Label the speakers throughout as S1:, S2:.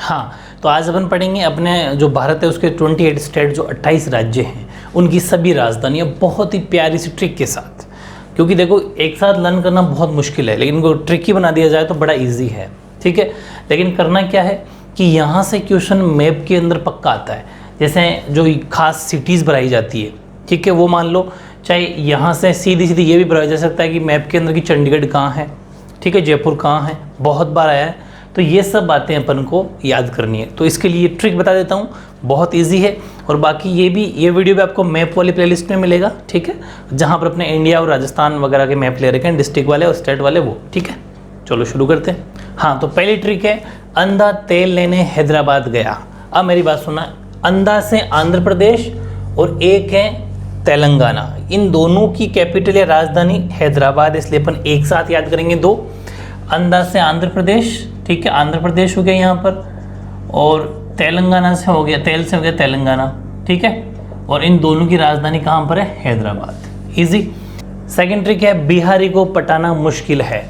S1: हाँ, तो आज अपन पढ़ेंगे अपने जो भारत है उसके 28 स्टेट, जो 28 राज्य हैं, उनकी सभी राजधानियाँ बहुत ही प्यारी सी ट्रिक के साथ। क्योंकि देखो एक साथ लर्न करना बहुत मुश्किल है, लेकिन इनको ट्रिकी बना दिया जाए तो बड़ा इजी है, ठीक है। लेकिन करना क्या है कि यहाँ से क्वेश्चन मैप के अंदर पक्का आता है। जैसे जो खास सिटीज़ बनाई जाती है, ठीक है, वो मान लो चाहे यहाँ से सीधी सीधी ये भी बनाया जा सकता है कि मैप के अंदर की चंडीगढ़ कहाँ है, ठीक है, जयपुर कहाँ है, बहुत बार आया है। तो ये सब बातें अपन को याद करनी है, तो इसके लिए ट्रिक बता देता हूँ, बहुत इजी है। और बाकी ये वीडियो भी आपको मैप वाली प्लेलिस्ट में मिलेगा, ठीक है, जहाँ पर अपने इंडिया और राजस्थान वगैरह के मैप ले रखे हैं, डिस्ट्रिक्ट वाले और स्टेट वाले, वो ठीक है। चलो शुरू करते हैं। हाँ, तो पहली ट्रिक है, अंधा तेल लेने हैदराबाद गया। अब मेरी बात सुनना, अंधा से आंध्र प्रदेश और एक है तेलंगाना, इन दोनों की कैपिटल या राजधानी हैदराबाद, इसलिए अपन एक साथ याद करेंगे दो। अंधा से आंध्र प्रदेश, ठीक है, आंध्र प्रदेश हो गया यहाँ पर, और तेलंगाना से हो गया, तेल से हो गया तेलंगाना, ठीक है। और इन दोनों की राजधानी कहाँ पर है? हैदराबाद। इजी। सेकंड ट्रिक है, बिहारी को पटाना मुश्किल है।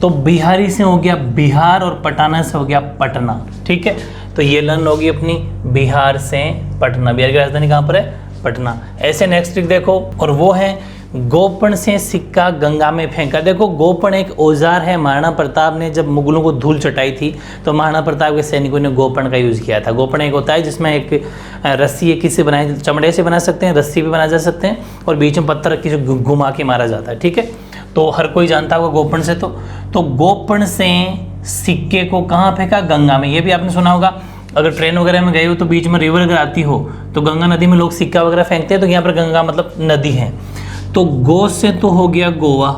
S1: तो बिहारी से हो गया बिहार और पटाना से हो गया पटना, ठीक है। तो ये लर्न होगी अपनी बिहार से पटना। बिहार की राजधानी कहाँ पर है? पटना। ऐसे नेक्स्ट ट्रिक देखो, और वो है गोपण से सिक्का गंगा में फेंका। देखो गोपण एक औजार है, महाराणा प्रताप ने जब मुगलों को धूल चटाई थी तो महाराणा प्रताप के सैनिकों ने गोपण का यूज़ किया था। गोपण एक होता है जिसमें एक रस्सी एक किसी बनाए, चमड़े से बना सकते हैं, रस्सी भी बना जा सकते हैं, और बीच में पत्थर रख के जो घुमा के मारा जाता है, ठीक है। तो हर कोई जानता होगा गोपण से। तो गोपण से सिक्के को कहाँ फेंका? गंगा में। ये भी आपने सुना होगा, अगर ट्रेन वगैरह में गए हो तो बीच में रिवर अगर आती हो तो गंगा नदी में लोग सिक्का वगैरह फेंकते हैं, तो यहाँ पर गंगा मतलब नदी है। तो गो से तो हो गया गोवा,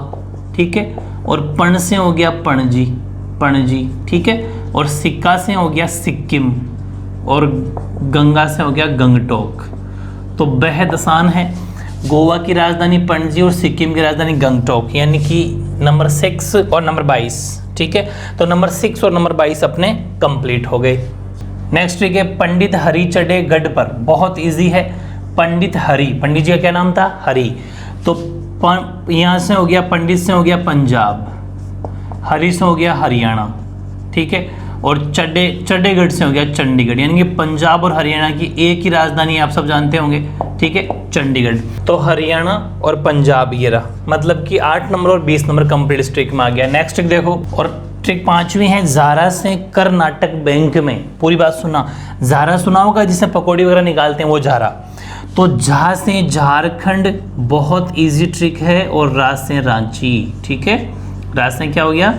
S1: ठीक है, और पण से हो गया पणजी, पणजी, ठीक है, और सिक्का से हो गया सिक्किम, और गंगा से हो गया गंगटोक। तो बेहद आसान है। गोवा की राजधानी पणजी और सिक्किम की राजधानी गंगटोक, यानी कि नंबर 6 और नंबर 22, ठीक है। तो नंबर 6 और नंबर 22 अपने कंप्लीट हो गए। नेक्स्ट ट्रिक है, पंडित हरि चढ़े गढ़ पर। बहुत इजी है। पंडित हरि, पंडित जी का क्या नाम था? हरि। तो यहाँ से हो गया पंडित से हो गया पंजाब, हरि से हो गया हरियाणा, ठीक है, और चंडीगढ़ से हो गया चंडीगढ़, यानी कि पंजाब और हरियाणा की एक ही राजधानी आप सब जानते होंगे, ठीक है, चंडीगढ़। तो हरियाणा और पंजाब ये रहा, मतलब कि 8 नंबर और 20 नंबर कंप्लीट इस ट्रिक में आ गया। नेक्स्ट ट्रिक देखो, और ट्रिक 5वीं है, ज़ारा से कर्नाटक बैंक में। पूरी बात सुना, ज़ारा सुना होगा जिससे पकौड़ी वगैरह निकालते हैं, वो ज़ारा। तो झा से झारखंड, बहुत इजी ट्रिक है, और रा से रांची, ठीक है, रा से क्या हो गया?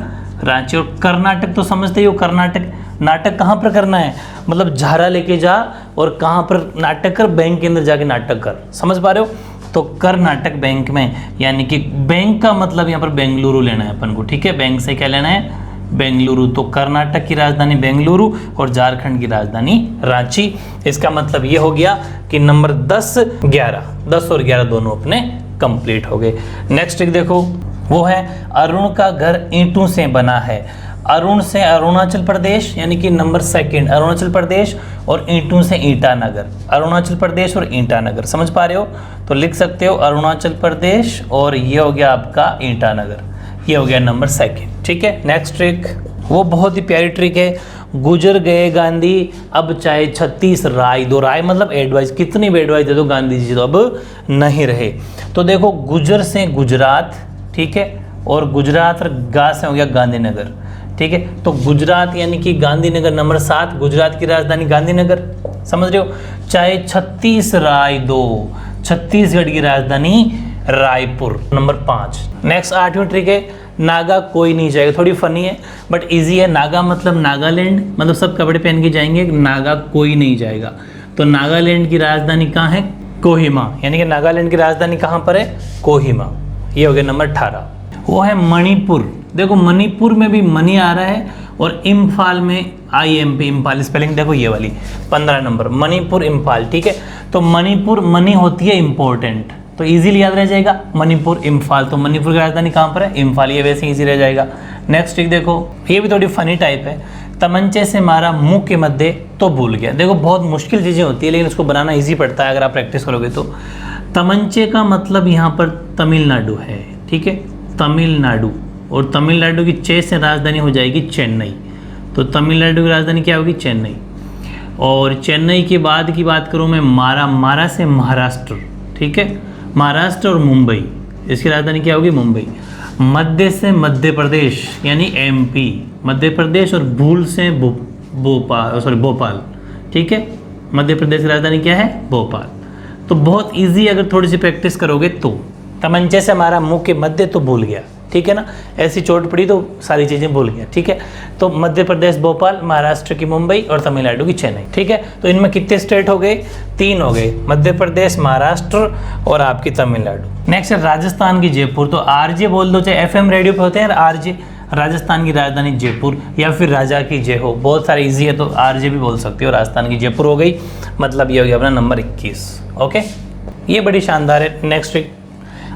S1: रांची। और कर्नाटक तो समझते ही हो, कर्नाटक नाटक कहाँ पर करना है, मतलब झारा लेके जा और कहाँ पर नाटक कर, बैंक के अंदर जाके नाटक कर, समझ पा रहे हो। तो कर्नाटक बैंक में, यानी कि बैंक का मतलब यहाँ पर बेंगलुरु लेना है अपन को, ठीक है, बैंक से क्या लेना है? बेंगलुरु। तो कर्नाटक की राजधानी बेंगलुरु और झारखंड की राजधानी रांची। इसका मतलब ये हो गया कि नंबर 10, 11, 10 और 11 दोनों अपने कंप्लीट हो गए। नेक्स्ट ट्रिक देखो, वो है अरुण का घर ईंटों से बना है। अरुण से अरुणाचल प्रदेश, यानी कि नंबर 2 अरुणाचल प्रदेश, और ईंटों से ईटानगर, अरुणाचल प्रदेश और ईटानगर, समझ पा रहे हो। तो लिख सकते हो अरुणाचल प्रदेश, और ये हो गया आपका ईटानगर, ये हो गया नंबर 2, ठीक है। नेक्स्ट ट्रिक, वो बहुत ही प्यारी ट्रिक है, गुजर गए गांधी अब चाहे 36 राय दो। राय मतलब एडवाइस, कितनी भी एडवाइस दे दो गांधी जी तो अब नहीं रहे। तो देखो गुजर से गुजरात, ठीक है, और गुजरात और गा से हो गया गांधीनगर, ठीक है। तो गुजरात यानी कि गांधीनगर नंबर 7, गुजरात की राजधानी गांधीनगर, समझ रहे हो। चाहे 36 राय दो, छत्तीसगढ़ की राजधानी रायपुर, नंबर 5। नेक्स्ट 8वीं ट्रिक है, नागा कोई नहीं जाएगा। थोड़ी फनी है बट इजी है। नागा मतलब नागालैंड, मतलब सब कपड़े पहन के जाएंगे, नागा कोई नहीं जाएगा। तो नागालैंड की राजधानी कहाँ है? कोहिमा, यानी कि नागालैंड की राजधानी कहाँ पर है? कोहिमा। ये हो गया नंबर 18। वो है मणिपुर। देखो मणिपुर में भी मनी आ रहा है, और इम्फाल में IMP, इम्फाल स्पेलिंग देखो ये वाली, 15 नंबर, मणिपुर इम्फाल, ठीक है। तो मणिपुर, मनी होती है इंपॉर्टेंट, तो इजीली याद रह जाएगा मणिपुर इम्फाल। तो मणिपुर की राजधानी कहाँ पर है? इम्फाल, ये वैसे इजी रह जाएगा। नेक्स्ट ट्रिक देखो, ये भी थोड़ी फनी टाइप है, तमंचे से मारा मुंह के मध्य तो भूल गया। देखो बहुत मुश्किल चीज़ें होती है, लेकिन इसको बनाना ईजी पड़ता है अगर आप प्रैक्टिस करोगे तो। तमंचे का मतलब यहाँ पर तमिलनाडु है, ठीक है, तमिलनाडु, और तमिलनाडु की चे से राजधानी हो जाएगी चेन्नई। तो तमिलनाडु की राजधानी क्या होगी? चेन्नई। और चेन्नई के बाद की बात करूँ मैं, मारा से महाराष्ट्र, ठीक है, महाराष्ट्र और मुंबई, इसकी राजधानी क्या होगी? मुंबई। मध्य से मध्य प्रदेश यानी एमपी, मध्य प्रदेश, और भूल से भोपाल, ठीक है, मध्य प्रदेश की राजधानी क्या है? भोपाल। तो बहुत इजी, अगर थोड़ी सी प्रैक्टिस करोगे तो। तमंचे से हमारा मुंह के मध्य तो भूल गया, ठीक है ना, ऐसी चोट पड़ी तो सारी चीज़ें भूल गया, ठीक है। तो मध्य प्रदेश भोपाल, महाराष्ट्र की मुंबई और तमिलनाडु की चेन्नई, ठीक है। तो इनमें कितने स्टेट हो गए? 3 हो गए, मध्य प्रदेश, महाराष्ट्र और आपकी तमिलनाडु। नेक्स्ट है राजस्थान की जयपुर। तो आरजे बोल दो, चाहे एफएम रेडियो पे होते हैं आरजे। राजस्थान की राजधानी जयपुर, या फिर राजा की जय हो, बहुत सारे इजी है तो आरजे भी बोल सकते हो। राजस्थान की जयपुर हो गई, मतलब ये हो गया अपना नंबर 21। ओके, ये बड़ी शानदार है। नेक्स्ट ट्रिक,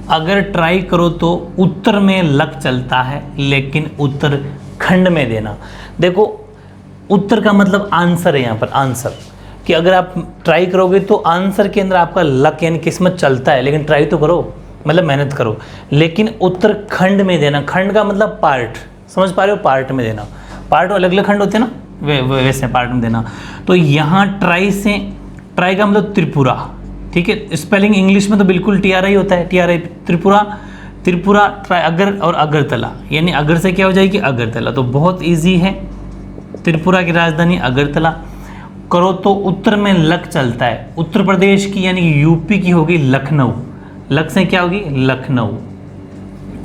S1: अगर ट्राई करो तो उत्तर में लक चलता है लेकिन उत्तराखंड में देना। देखो उत्तर का मतलब आंसर है, यहाँ पर आंसर, कि अगर आप ट्राई करोगे तो आंसर के अंदर आपका लक यानी किस्मत चलता है, लेकिन ट्राई तो करो, मतलब मेहनत करो। लेकिन उत्तराखंड में देना, खंड का मतलब पार्ट, समझ पा रहे हो? पार्ट में देना, पार्ट अलग अलग खंड होते हैं ना, वैसे पार्ट में देना। तो यहाँ ट्राई का मतलब त्रिपुरा, ठीक है। स्पेलिंग इंग्लिश में तो बिल्कुल TRI होता है, TRI, त्रिपुरा ट्राई, अगर और अगरतला, यानी अगर से क्या हो जाएगी? अगरतला। तो बहुत इजी है, त्रिपुरा की राजधानी अगरतला। करो तो उत्तर में लक चलता है, उत्तर प्रदेश की यानी कि यूपी की होगी लखनऊ, लक से क्या होगी? लखनऊ।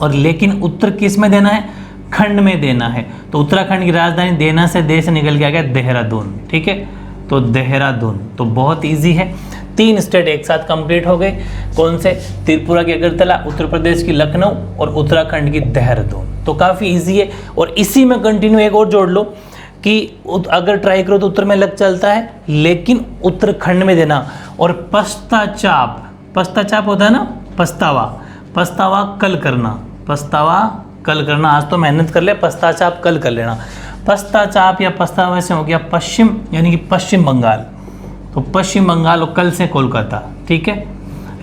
S1: और लेकिन उत्तर किस में देना है? खंड में देना है। तो उत्तराखंड की राजधानी देना से दे से निकल के आ गया देहरादून, ठीक है, तो देहरादून। तो बहुत इजी है, 3 स्टेट एक साथ कंप्लीट हो गए। कौन से? त्रिपुरा की अगरतला, उत्तर प्रदेश की लखनऊ और उत्तराखंड की देहरादून। तो काफ़ी इजी है। और इसी में कंटिन्यू एक और जोड़ लो कि अगर ट्राई करो तो उत्तर में लग चलता है लेकिन उत्तराखंड में देना। और पश्चाताप होता है ना, पछतावा कल करना। आज तो मेहनत कर ले, पश्चाताप कल कर लेना। पश्चाताप या पछतावा से हो गया पश्चिम, यानी कि पश्चिम बंगाल, तो पश्चिम बंगाल और कल से कोलकाता, ठीक है।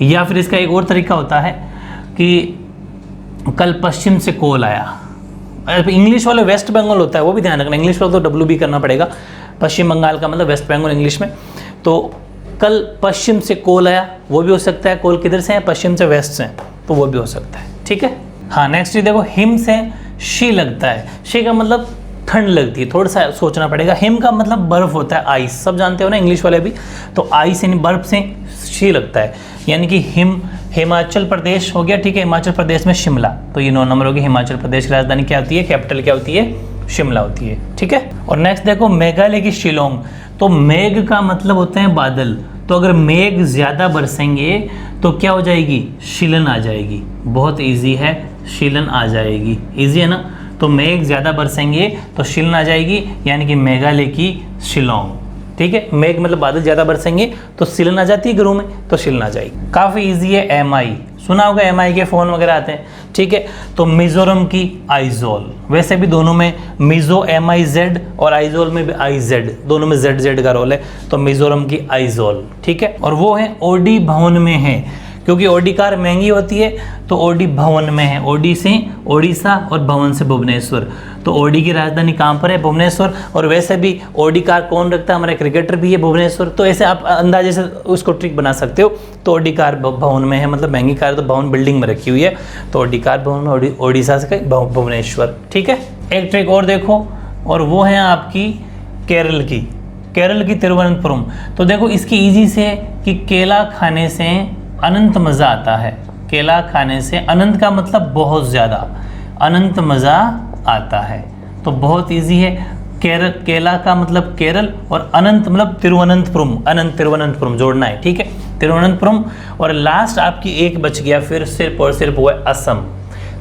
S1: या फिर इसका एक और तरीका होता है कि कल पश्चिम से कोल आया। इंग्लिश वाले वेस्ट बंगाल होता है, वो भी ध्यान रखना, इंग्लिश वाले तो WB करना पड़ेगा। पश्चिम बंगाल का मतलब वेस्ट बंगाल इंग्लिश में। तो कल पश्चिम से कोल आया, वो भी हो सकता है। कोल किधर से है? पश्चिम से, वेस्ट से, तो वो भी हो सकता है, ठीक है। हाँ, नेक्स्ट देखो, हिम से शी लगता है। शी का मतलब ठंड लगती है, थोड़ा सा सोचना पड़ेगा। हिम का मतलब बर्फ होता है, आइस, सब जानते हो ना इंग्लिश वाले भी। तो आइस यानी बर्फ से शी लगता है, यानी कि हिमाचल प्रदेश हो गया, ठीक है। हिमाचल प्रदेश में शिमला, तो ये 9 नंबर होगी। हिमाचल प्रदेश की राजधानी क्या होती है? कैपिटल क्या होती है? शिमला होती है, ठीक है। और नेक्स्ट देखो, मेघालय की शिलोंग। तो मेघ का मतलब होते हैं बादल, तो अगर मेघ ज़्यादा बरसेंगे तो क्या हो जाएगी? शीलन आ जाएगी। बहुत ईजी है, शीलन आ जाएगी, ईजी है ना। तो मेघ ज़्यादा बरसेंगे तो शीलन आ जाएगी, यानी कि मेघालय की शिलोंग, ठीक है। मेघ मतलब बादल ज़्यादा बरसेंगे तो शीलन आ जाती है घरों में, तो शीलन आ जाएगी। काफ़ी ईजी है। MI सुना होगा, MI के फ़ोन वगैरह आते हैं, ठीक है। तो मिज़ोरम की आइजोल, वैसे भी दोनों में मिज़ो MIZ और आइजोल में भी IZ, दोनों में ZZ का रोल है। तो मिज़ोरम की आइजोल, ठीक है। और वो है ओडी भवन में है, क्योंकि ओडी कार महंगी होती है तो ओडी भवन में है। ओडी से ओडिशा और भवन से भुवनेश्वर, तो ओडी की राजधानी कहाँ पर है? भुवनेश्वर। और वैसे भी ओडी कार कौन रखता है? हमारा क्रिकेटर भी है भुवनेश्वर। तो ऐसे आप अंदाजे से उसको ट्रिक बना सकते हो। तो ओडी कार भवन में है, मतलब महंगी कार तो भवन बिल्डिंग में रखी हुई है, तो ओडी कार भवन में, ओडिशा से भुवनेश्वर, ठीक है। एक ट्रिक और देखो, और वो है आपकी केरल की तिरुवनंतपुरम। तो देखो इसकी ईजी से है कि केला खाने से अनंत मज़ा आता है। केला खाने से, अनंत का मतलब बहुत ज़्यादा, अनंत मज़ा आता है। तो बहुत इजी है। केला का मतलब केरल और अनंत मतलब तिरुवनंतपुरम, अनंत तिरुवनंतपुरम जोड़ना है, ठीक है, तिरुवनंतपुरम। और लास्ट आपकी एक बच गया, फिर सिर्फ और सिर्फ वो है असम।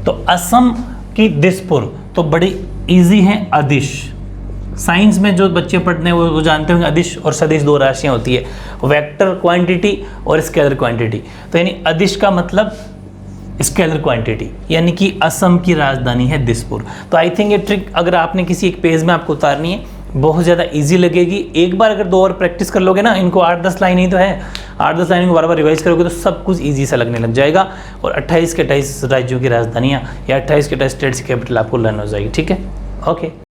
S1: तो असम की दिसपुर, तो बड़ी इजी है अदिश। साइंस में जो बच्चे पढ़ते हैं वो जानते होंगे, अदिश और सदिश 2 राशियाँ होती है, वेक्टर क्वांटिटी और स्केलर क्वांटिटी। तो यानी अदिश का मतलब स्केलर क्वांटिटी, यानी कि असम की राजधानी है दिसपुर। तो आई थिंक ये ट्रिक अगर आपने किसी एक पेज में आपको उतारनी है, बहुत ज़्यादा इजी लगेगी। एक बार अगर 2 और प्रैक्टिस कर लोगे ना, इनको 8-10 लाइन ही तो है, 8-10 लाइन को बार बार रिवाइज करोगे तो सब कुछ ईजी सा लगने लग जाएगा। और 28 के 28 राज्यों की राजधानियाँ या 28 के 28 स्टेट्स की कैपिटल आपको लर्न हो जाएगी, ठीक है। ओके।